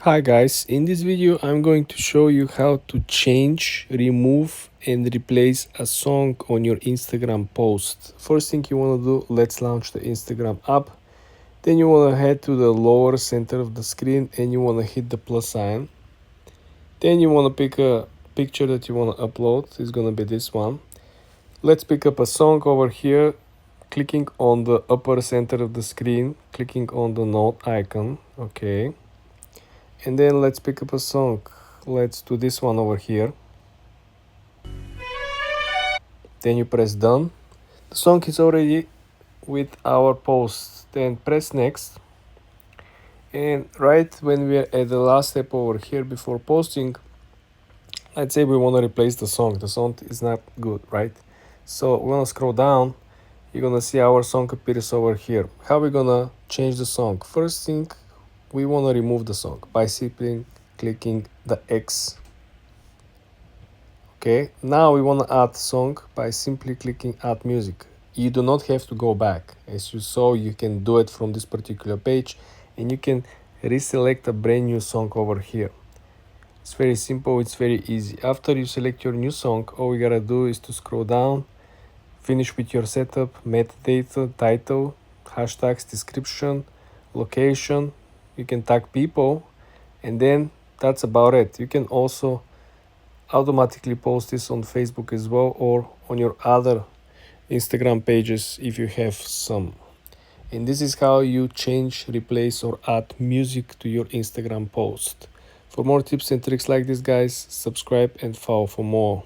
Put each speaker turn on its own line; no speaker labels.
Hi guys, in this video I'm going to show you how to change, remove and replace a song on your Instagram post. First thing you want to do, let's launch the Instagram app. Then you want to head to the lower center of the screen and you want to hit the plus sign. Then you want to pick a picture that you want to upload. It's going to be this one. Let's pick up a song over here, clicking on the upper center of the screen, clicking on the note icon. Okay. And then let's pick up a song. Let's do this one over here. Then you press done. The song is already with our post. Then press next. And right when we are at the last step over here before posting, let's say we want to replace the song. The song is not good, right? So we're gonna scroll down. You're gonna see our song appears over here. How are we gonna change the song? First thing, we want to remove the song by simply clicking the X. Okay, now we want to add song by simply clicking add music. You do not have to go back. As you saw, you can do it from this particular page and you can reselect a brand new song over here. It's very simple, it's very easy. After you select your new song, all you gotta do is to scroll down, finish with your setup, metadata, title, hashtags, description, location. You can tag people, and then that's about it. You can also automatically post this on Facebook as well, or on your other Instagram pages if you have some. And this is how you change, replace or add music to your Instagram post. For more tips and tricks like this, guys, subscribe and follow for more.